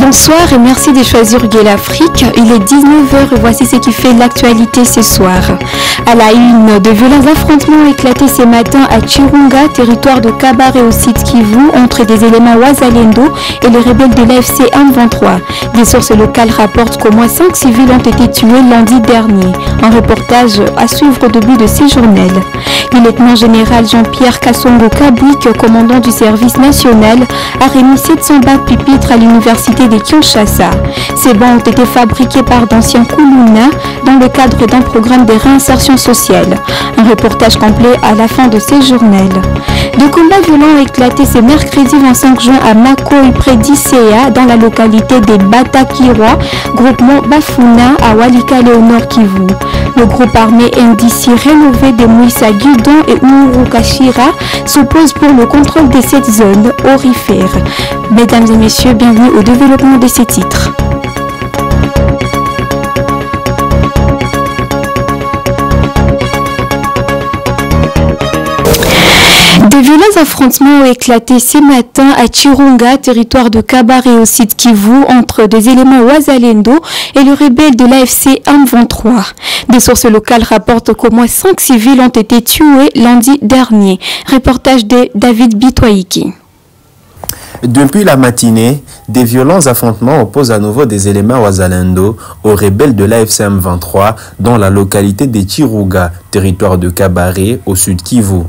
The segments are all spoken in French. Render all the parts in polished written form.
Bonsoir et merci de choisir Gay l'Afrique. Il est 19h et voici ce qui fait l'actualité ce soir. À la une, de violents affrontements ont éclaté ce matin à Chirunga, territoire de Kabare au site Kivu, entre des éléments Wazalendo et les rebelles de l'AFC M23. Des sources locales rapportent qu'au moins 5 civils ont été tués lundi dernier. Un reportage à suivre au début de ces journaux. Le lieutenant-général Jean-Pierre Kassongo Kabwik, commandant du service national, a remis 700 bacs pupitres à l'université de Kinshasa. Ces bancs ont été fabriqués par d'anciens Koulouna dans le cadre d'un programme de réinsertion sociale. Un reportage complet à la fin de ces journaux. Des combats violents ont éclaté ce mercredi 25 juin à Makoi près d'Isea dans la localité des Batakirwa, groupement Bafuna à Walikale au nord Kivu. Le groupe armé NDC rénové de Mouissa Guidon et Urukashira s'oppose pour le contrôle de cette zone aurifère. Mesdames et messieurs, bienvenue au développement de ces titres. De violents affrontements ont éclaté ce matin à Chirunga, territoire de Kabare au site Kivu, entre des éléments Wazalendo et le rebelle de l'AFC M23. Des sources locales rapportent qu'au moins 5 civils ont été tués lundi dernier. Reportage de David Bitoïki. Depuis la matinée, des violents affrontements opposent à nouveau des éléments Wazalendo aux rebelles de l'AFC M23 dans la localité de Chirunga, territoire de Kabare au sud Kivu.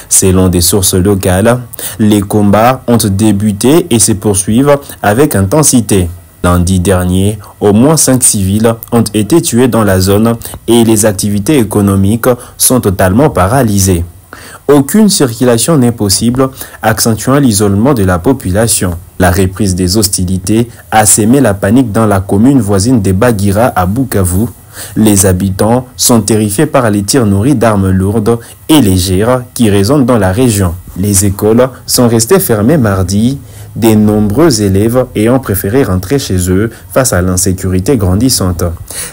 Selon des sources locales, les combats ont débuté et se poursuivent avec intensité. Lundi dernier, au moins 5 civils ont été tués dans la zone et les activités économiques sont totalement paralysées. Aucune circulation n'est possible, accentuant l'isolement de la population. La reprise des hostilités a sémé la panique dans la commune voisine de Bagira à Bukavu. Les habitants sont terrifiés par les tirs nourris d'armes lourdes et légères qui résonnent dans la région. Les écoles sont restées fermées mardi, de nombreux élèves ayant préféré rentrer chez eux face à l'insécurité grandissante.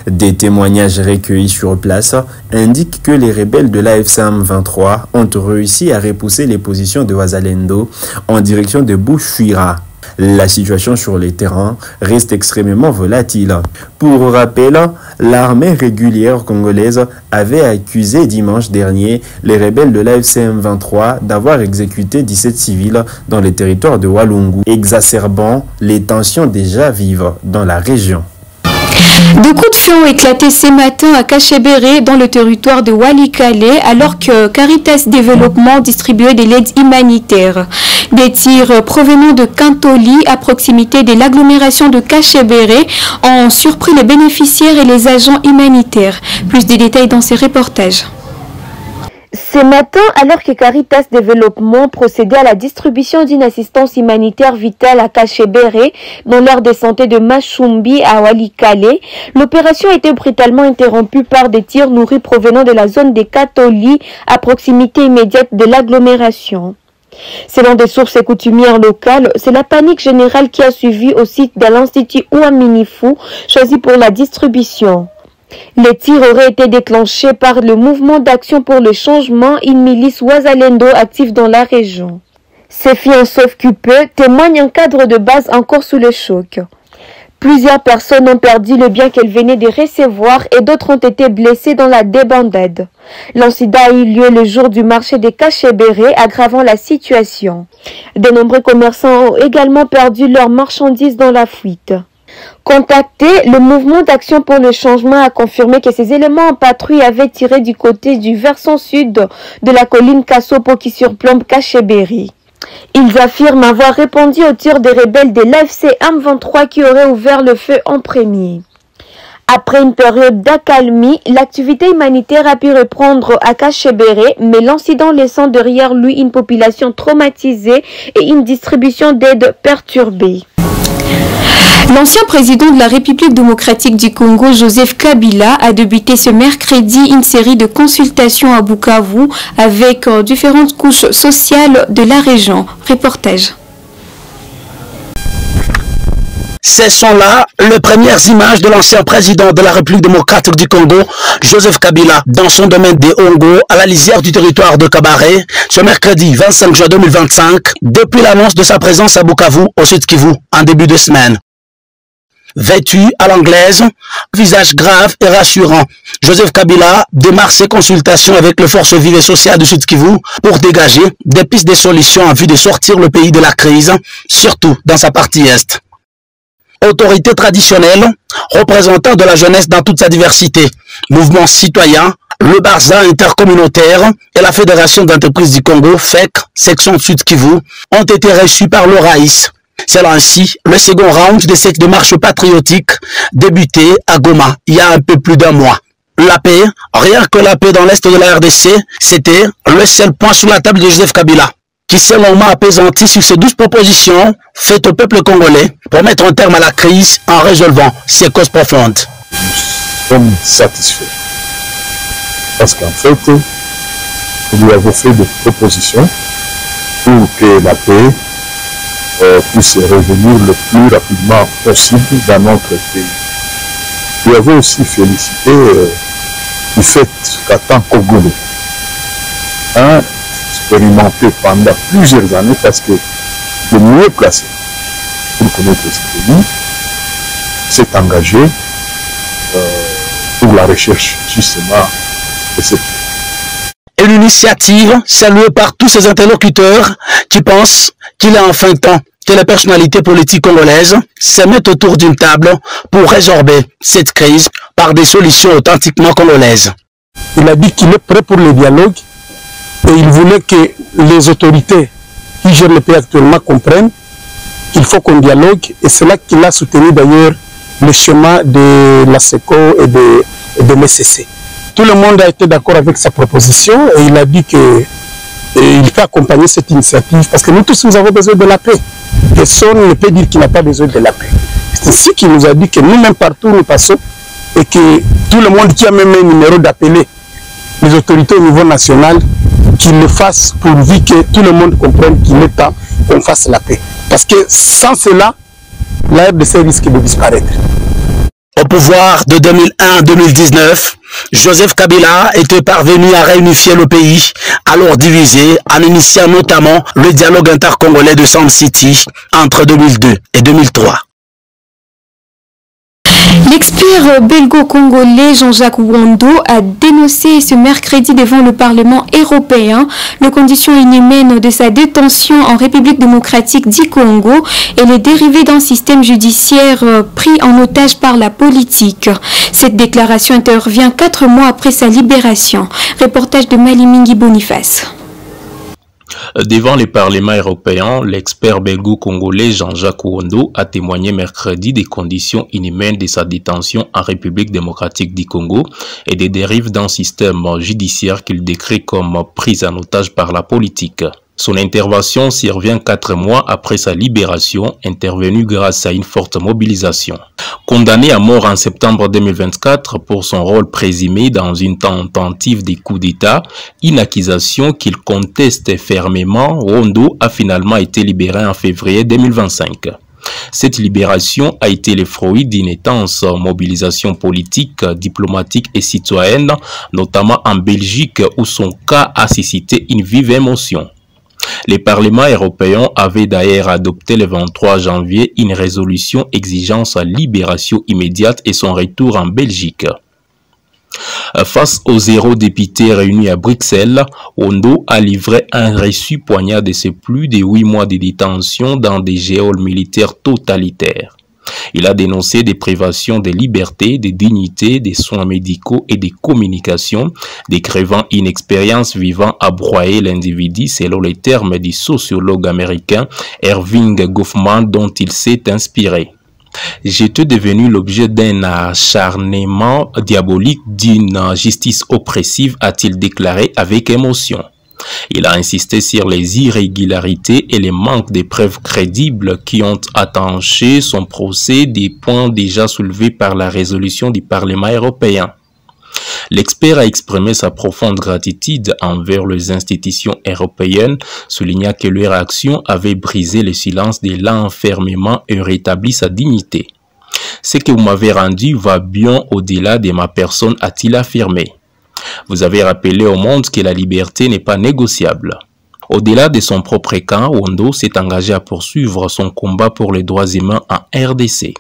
Des témoignages recueillis sur place indiquent que les rebelles de l'AFC M23 ont réussi à repousser les positions de Wazalendo en direction de Bushwira. La situation sur les terrains reste extrêmement volatile. Pour rappel, l'armée régulière congolaise avait accusé dimanche dernier les rebelles de l'AFC M23 d'avoir exécuté 17 civils dans les territoires de Walungu, exacerbant les tensions déjà vives dans la région. Deux coups de feu ont éclaté ce matin à Kachebere dans le territoire de Walikale alors que Caritas Développement distribuait de l'aide humanitaire. Des tirs provenant de Kantoli à proximité de l'agglomération de Kachebere ont surpris les bénéficiaires et les agents humanitaires. Plus de détails dans ces reportages. Ce matin, alors que Caritas Développement procédait à la distribution d'une assistance humanitaire vitale à Kachebere, dans l'aire de santé de Machumbi à Walikale, l'opération a été brutalement interrompue par des tirs nourris provenant de la zone des Katoli à proximité immédiate de l'agglomération. Selon des sources coutumières locales, c'est la panique générale qui a suivi au site de l'Institut Ouaminifu, choisi pour la distribution. Les tirs auraient été déclenchés par le mouvement d'action pour le changement, une milice Wazalendo active dans la région. Ces filles en sauf que peu témoignent un cadre de base encore sous le choc. Plusieurs personnes ont perdu le bien qu'elles venaient de recevoir et d'autres ont été blessées dans la débandade. L'incident a eu lieu le jour du marché de Kachebere, aggravant la situation. De nombreux commerçants ont également perdu leurs marchandises dans la fuite. Contacté, le mouvement d'action pour le changement a confirmé que ces éléments en patrouille avaient tiré du côté du versant sud de la colline Kassopo qui surplombe Kachebere. Ils affirment avoir répondu aux tirs des rebelles de l'AFC M23 qui auraient ouvert le feu en premier. Après une période d'accalmie, l'activité humanitaire a pu reprendre à Kachebere, mais l'incident laissant derrière lui une population traumatisée et une distribution d'aide perturbée. L'ancien président de la République démocratique du Congo, Joseph Kabila, a débuté ce mercredi une série de consultations à Bukavu avec différentes couches sociales de la région. Reportage. Ce sont là les premières images de l'ancien président de la République démocratique du Congo, Joseph Kabila, dans son domaine de Hongo, à la lisière du territoire de Kabare, ce mercredi 25 juin 2025, depuis l'annonce de sa présence à Bukavu, au Sud Kivu, en début de semaine. Vêtu à l'anglaise, visage grave et rassurant, Joseph Kabila démarre ses consultations avec les forces vives et sociales du Sud Kivu pour dégager des pistes de solutions en vue de sortir le pays de la crise, surtout dans sa partie est. Autorité traditionnelle, représentant de la jeunesse dans toute sa diversité, mouvement citoyen, le Barza intercommunautaire et la Fédération d'entreprises du Congo, FEC, section Sud Kivu, ont été reçus par le Raïs. C'est ainsi le second round de cette démarche patriotique débutée à Goma il y a un peu plus d'un mois. La paix, rien que la paix dans l'est de la RDC, c'était le seul point sur la table de Joseph Kabila, qui selon moi apaisantit sur ces 12 propositions faites au peuple congolais pour mettre un terme à la crise en résolvant ses causes profondes. Nous sommes satisfaits parce qu'en fait, nous lui avons fait des propositions pour que la paix puisse revenir le plus rapidement possible dans notre pays. Nous avons aussi félicité du fait qu'à tant Congolais, expérimenté pendant plusieurs années, parce que le mieux placé pour connaître ce pays s'est engagé pour la recherche justement de cette paix. Une initiative saluée par tous ces interlocuteurs qui pensent qu'il est enfin temps que les personnalités politiques congolaises se mettent autour d'une table pour résorber cette crise par des solutions authentiquement congolaises. Il a dit qu'il est prêt pour le dialogue et il voulait que les autorités qui gèrent le pays actuellement comprennent qu'il faut qu'on dialogue, et c'est là qu'il a soutenu d'ailleurs le schéma de la SECO et de l'ECC. Tout le monde a été d'accord avec sa proposition et il a dit que il fait accompagner cette initiative parce que nous tous nous avons besoin de la paix. Personne ne peut dire qu'il n'a pas besoin de la paix. C'est ainsi qu'il nous a dit que nous-mêmes partout où nous passons et que tout le monde qui a même un numéro d'appeler les autorités au niveau national, qu'ils le fassent pourvu que tout le monde comprenne qu'il est temps qu'on fasse la paix. Parce que sans cela, la RDC risque de disparaître. Au pouvoir de 2001 à 2019, Joseph Kabila était parvenu à réunifier le pays, alors divisé, en initiant notamment le dialogue intercongolais de Sound City entre 2002 et 2003. L'expert belgo-congolais Jean-Jacques Wondo a dénoncé ce mercredi devant le Parlement européen les conditions inhumaines de sa détention en République démocratique du Congo et les dérivés d'un système judiciaire pris en otage par la politique. Cette déclaration intervient 4 mois après sa libération. Reportage de Malimingi Boniface. Devant les parlements européens, l'expert belgo-congolais Jean-Jacques Wondo a témoigné mercredi des conditions inhumaines de sa détention en République démocratique du Congo et des dérives d'un système judiciaire qu'il décrit comme prise en otage par la politique. Son intervention survient 4 mois après sa libération, intervenue grâce à une forte mobilisation. Condamné à mort en septembre 2024 pour son rôle présumé dans une tentative de coup d'État, une accusation qu'il conteste fermement, Wondo a finalement été libéré en février 2025. Cette libération a été le fruit d'une intense mobilisation politique, diplomatique et citoyenne, notamment en Belgique où son cas a suscité une vive émotion. Les parlements européens avaient d'ailleurs adopté le 23 janvier une résolution exigeant sa libération immédiate et son retour en Belgique. Face aux 0 députés réunis à Bruxelles, Wondo a livré un reçu poignard de ses plus de 8 mois de détention dans des geôles militaires totalitaires. Il a dénoncé des privations de liberté, de dignité, des soins médicaux et des communications, décrivant une expérience vivant à broyer l'individu selon les termes du sociologue américain Erving Goffman dont il s'est inspiré. J'étais devenu l'objet d'un acharnement diabolique, d'une justice oppressive, a-t-il déclaré avec émotion. Il a insisté sur les irrégularités et les manques de preuves crédibles qui ont attaché son procès, des points déjà soulevés par la résolution du Parlement européen. L'expert a exprimé sa profonde gratitude envers les institutions européennes, soulignant que leur action avait brisé le silence de l'enfermement et rétabli sa dignité. Ce que vous m'avez rendu va bien au-delà de ma personne, a-t-il affirmé. Vous avez rappelé au monde que la liberté n'est pas négociable. Au-delà de son propre camp, Wondo s'est engagé à poursuivre son combat pour les droits humains en RDC.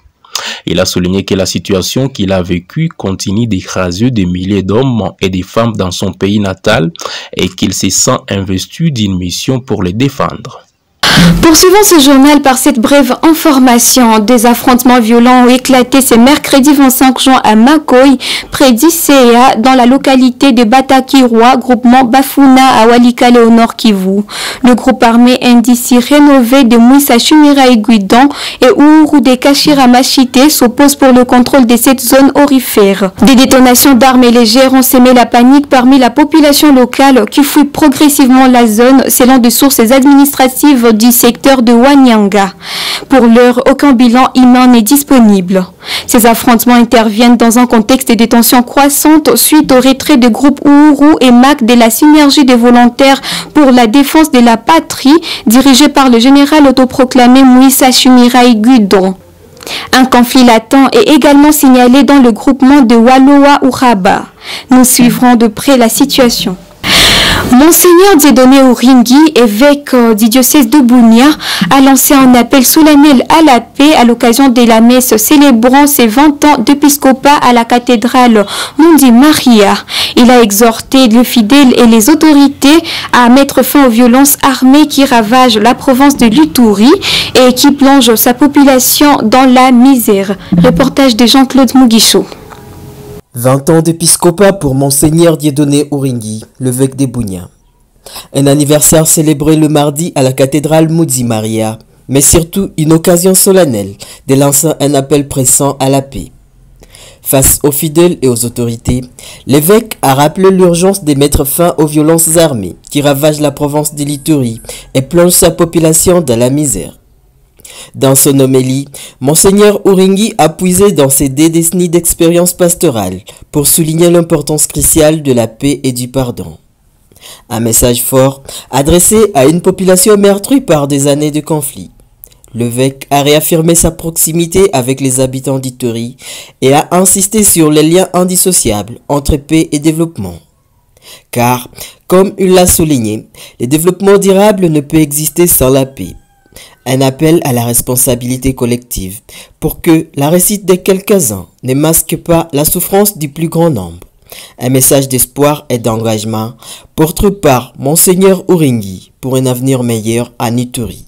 Il a souligné que la situation qu'il a vécue continue d'écraser des milliers d'hommes et de femmes dans son pays natal et qu'il se sent investi d'une mission pour les défendre. Poursuivons ce journal par cette brève information. Des affrontements violents ont éclaté ce mercredi 25 juin à Makoy, près d'Isea, dans la localité de Batakirwa, groupement Bafuna à Walikale au nord Kivu. Le groupe armé indici rénové de Mouissa Shumira et Guidon et Ouru de Kashira Machite s'opposent pour le contrôle de cette zone aurifère. Des détonations d'armes légères ont semé la panique parmi la population locale qui fuit progressivement la zone selon des sources administratives du secteur de Wanyanga. Pour l'heure, aucun bilan humain n'est disponible. Ces affrontements interviennent dans un contexte de tensions croissantes suite au retrait des groupes Ouru et MAC de la synergie des volontaires pour la défense de la patrie dirigée par le général autoproclamé Mouissa Shumira Guidon. Un conflit latent est également signalé dans le groupement de Waloa Uraba. Nous suivrons de près la situation. Monseigneur Dieudonné Uringui, évêque du diocèse de Bunia, a lancé un appel solennel à la paix à l'occasion de la messe célébrant ses 20 ans d'épiscopat à la cathédrale Mundi Maria. Il a exhorté les fidèles et les autorités à mettre fin aux violences armées qui ravagent la province de l'Uturi et qui plongent sa population dans la misère. Reportage de Jean-Claude Muguichot. 20 ans d'épiscopat pour Monseigneur Dieudonné Uringui, l'évêque de Bunia. Un anniversaire célébré le mardi à la cathédrale Mundi Maria, mais surtout une occasion solennelle de lancer un appel pressant à la paix. Face aux fidèles et aux autorités, l'évêque a rappelé l'urgence de mettre fin aux violences armées qui ravagent la province de l'Ituri et plongent sa population dans la misère. Dans son homélie, Monseigneur Uringui a puisé dans ses 2 décennies d'expérience pastorale pour souligner l'importance cruciale de la paix et du pardon. Un message fort adressé à une population meurtrie par des années de conflits. L'évêque a réaffirmé sa proximité avec les habitants d'Ituri et a insisté sur les liens indissociables entre paix et développement. Car, comme il l'a souligné, le développement durable ne peut exister sans la paix. Un appel à la responsabilité collective pour que la réussite de quelques-uns ne masque pas la souffrance du plus grand nombre. Un message d'espoir et d'engagement porté par Monseigneur Uringui pour un avenir meilleur à Ituri.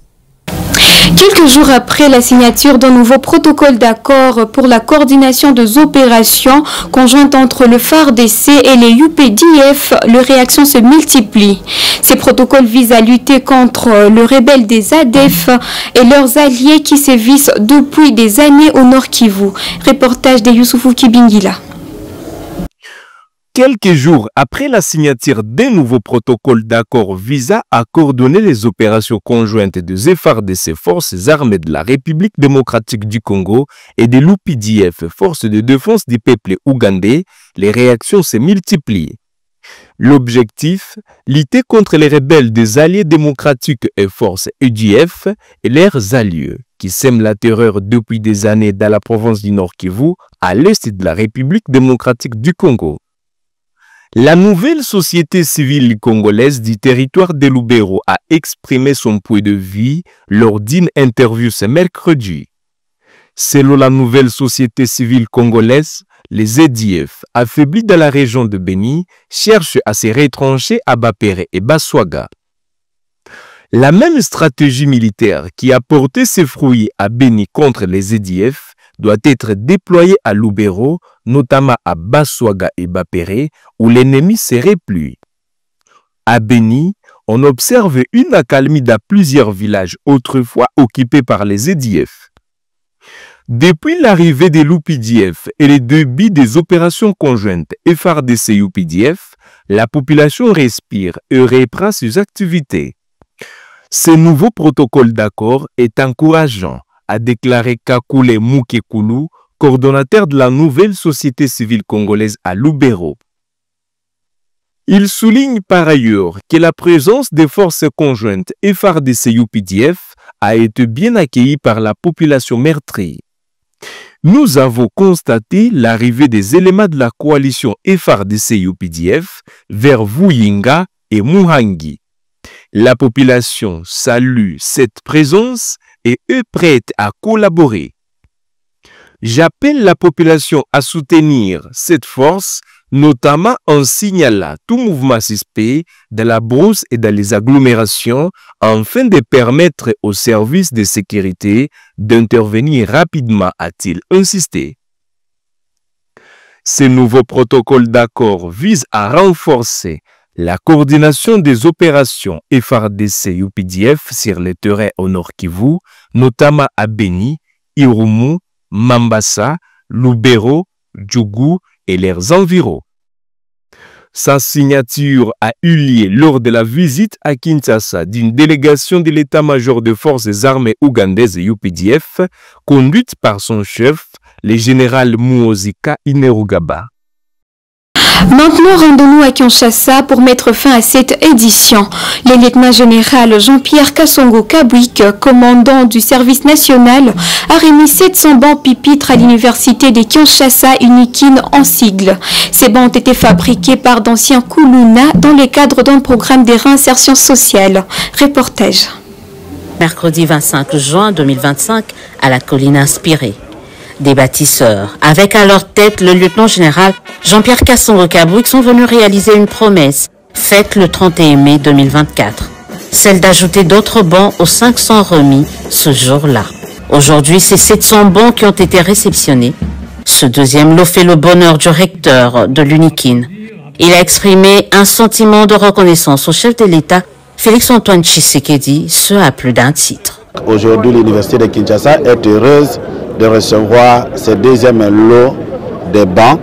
Quelques jours après la signature d'un nouveau protocole d'accord pour la coordination des opérations conjointes entre le FARDC et les UPDF, les réactions se multiplient. Ces protocoles visent à lutter contre le rebelle des ADF et leurs alliés qui sévissent depuis des années au Nord Kivu. Reportage de Youssoufou Kibingila. Quelques jours après la signature d'un nouveau protocole d'accord visant à coordonner les opérations conjointes des FARDC, Forces armées de la République démocratique du Congo, et de l'UPDF, Forces de défense du peuple ougandais, les réactions se multiplient. L'objectif, lutter contre les rebelles des alliés démocratiques et forces UDF et leurs alliés, qui sèment la terreur depuis des années dans la province du Nord Kivu, à l'est de la République démocratique du Congo. La nouvelle société civile congolaise du territoire de Lubero a exprimé son point de vue lors d'une interview ce mercredi. Selon la nouvelle société civile congolaise, les EDF, affaiblis dans la région de Beni, cherchent à se retrancher à Bapere et Baswaga. La même stratégie militaire qui a porté ses fruits à Beni contre les EDF doit être déployée à Lubero, notamment à Baswaga et Bapere, où l'ennemi se replie. À Beni, on observe une accalmie dans plusieurs villages autrefois occupés par les EDF. Depuis l'arrivée de l'UPDF et le début des opérations conjointes FARDC-UPDF, la population respire et reprend ses activités. Ce nouveau protocole d'accord est encourageant, a déclaré Kakule Mukekulu, coordonnateur de la nouvelle société civile congolaise à Lubero. Il souligne par ailleurs que la présence des forces conjointes FARDC-UPDF a été bien accueillie par la population meurtrie. Nous avons constaté l'arrivée des éléments de la coalition FARDC-UPDF vers Vuyinga et Muhangi. La population salue cette présence et est prête à collaborer. J'appelle la population à soutenir cette force, notamment en signalant tout mouvement suspect dans la brousse et dans les agglomérations, afin de permettre aux services de sécurité d'intervenir rapidement, a-t-il insisté. Ce nouveau protocole d'accord vise à renforcer la coordination des opérations FARDC-UPDF sur le terrain au Nord Kivu, notamment à Beni, Irumu, Mambasa, Lubero, Djougou et leurs environs. Sa signature a eu lieu lors de la visite à Kinshasa d'une délégation de l'état-major des forces armées ougandaises UPDF, conduite par son chef, le général Muhoozi Kainerugaba. Maintenant, rendons-nous à Kinshasa pour mettre fin à cette édition. Le lieutenant-général Jean-Pierre Kassongo Kabwik, commandant du service national, a remis 700 bancs pupitres à l'université de Kinshasa Unikin en sigle. Ces bancs ont été fabriqués par d'anciens Koulouna dans le cadre d'un programme de réinsertion sociale. Reportage. Mercredi 25 juin 2025, à la colline inspirée. Des bâtisseurs, avec à leur tête le lieutenant-général Jean-Pierre Kassongo Kabwik, sont venus réaliser une promesse faite le 31 mai 2024, celle d'ajouter d'autres bancs aux 500 remis ce jour-là. Aujourd'hui, c'est 700 bancs qui ont été réceptionnés. Ce deuxième lot fait le bonheur du recteur de l'Unikin. Il a exprimé un sentiment de reconnaissance au chef de l'État, Félix-Antoine Tshisekedi, ce à plus d'un titre. Aujourd'hui, l'université de Kinshasa est heureuse de recevoir ce deuxième lot de bancs,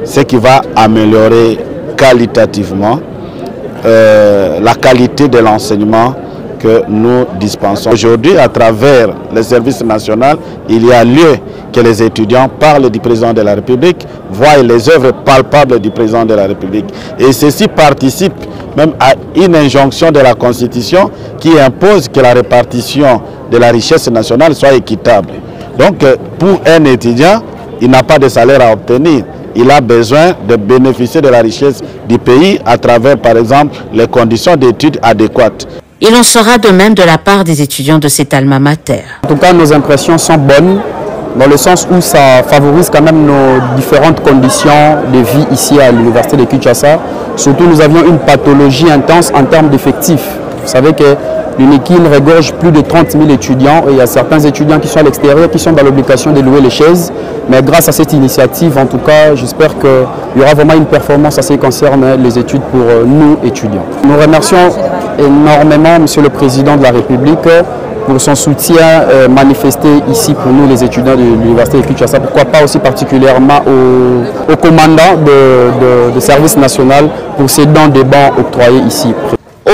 ce qui va améliorer qualitativement la qualité de l'enseignement que nous dispensons. Aujourd'hui, à travers le service national, il y a lieu que les étudiants parlent du président de la République, voient les œuvres palpables du président de la République. Et ceci participe même à une injonction de la Constitution qui impose que la répartition de la richesse nationale soit équitable. Donc, pour un étudiant, il n'a pas de salaire à obtenir. Il a besoin de bénéficier de la richesse du pays à travers, par exemple, les conditions d'études adéquates. Il en sera de même de la part des étudiants de cet alma mater. En tout cas, nos impressions sont bonnes, dans le sens où ça favorise quand même nos différentes conditions de vie ici à l'université de Kinshasa. Surtout, nous avions une pathologie intense en termes d'effectifs. Vous savez que l'Unikin regorge plus de 30 000 étudiants et il y a certains étudiants qui sont à l'extérieur qui sont dans l'obligation de louer les chaises. Mais grâce à cette initiative, en tout cas, j'espère qu'il y aura vraiment une performance à ce qui concerne les études pour nous étudiants. Nous remercions énormément M. le Président de la République pour son soutien manifesté ici pour nous les étudiants de l'université de Kinshasa. Pourquoi pas aussi particulièrement au commandant de service national pour ces dons des bancs octroyés ici.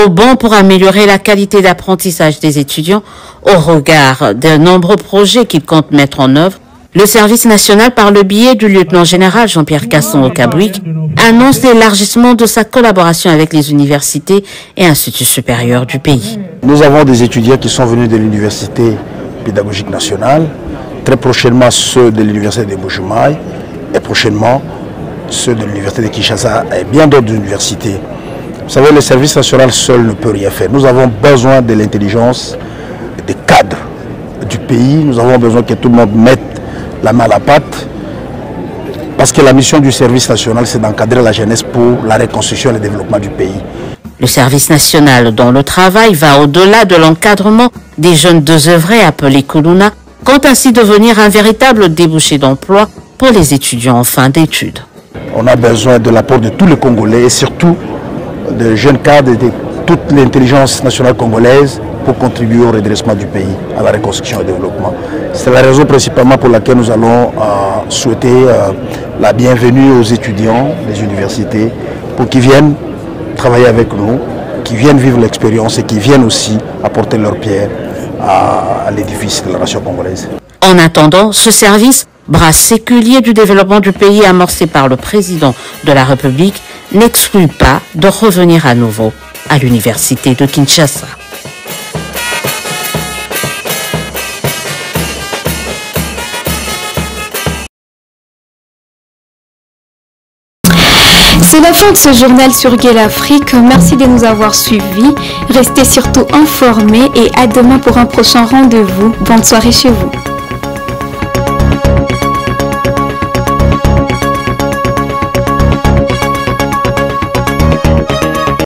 Au banc pour améliorer la qualité d'apprentissage des étudiants au regard de nombreux projets qu'il compte mettre en œuvre, le service national, par le biais du lieutenant-général Jean-Pierre Kassongo Kabwik, annonce l'élargissement de sa collaboration avec les universités et instituts supérieurs du pays. Nous avons des étudiants qui sont venus de l'université pédagogique nationale, très prochainement ceux de l'université de Bujumaï et prochainement ceux de l'université de Kinshasa et bien d'autres universités. Vous savez, le service national seul ne peut rien faire. Nous avons besoin de l'intelligence des cadres du pays. Nous avons besoin que tout le monde mette la main à la pâte. Parce que la mission du service national, c'est d'encadrer la jeunesse pour la reconstruction et le développement du pays. Le service national, dont le travail va au-delà de l'encadrement des jeunes désœuvrés appelés Koulouna, compte ainsi devenir un véritable débouché d'emploi pour les étudiants en fin d'études. On a besoin de l'apport de tous les Congolais et surtout de jeunes cadres et de toute l'intelligence nationale congolaise pour contribuer au redressement du pays, à la reconstruction et au développement. C'est la raison principalement pour laquelle nous allons souhaiter la bienvenue aux étudiants des universités pour qu'ils viennent travailler avec nous, qu'ils viennent vivre l'expérience et qu'ils viennent aussi apporter leur pierre à l'édifice de la nation congolaise. En attendant, ce service, bras séculier du développement du pays amorcé par le président de la République, n'exclut pas de revenir à nouveau à l'université de Kinshasa. C'est la fin de ce journal sur Gay l'Afrique. Merci de nous avoir suivis. Restez surtout informés et à demain pour un prochain rendez-vous. Bonne soirée chez vous.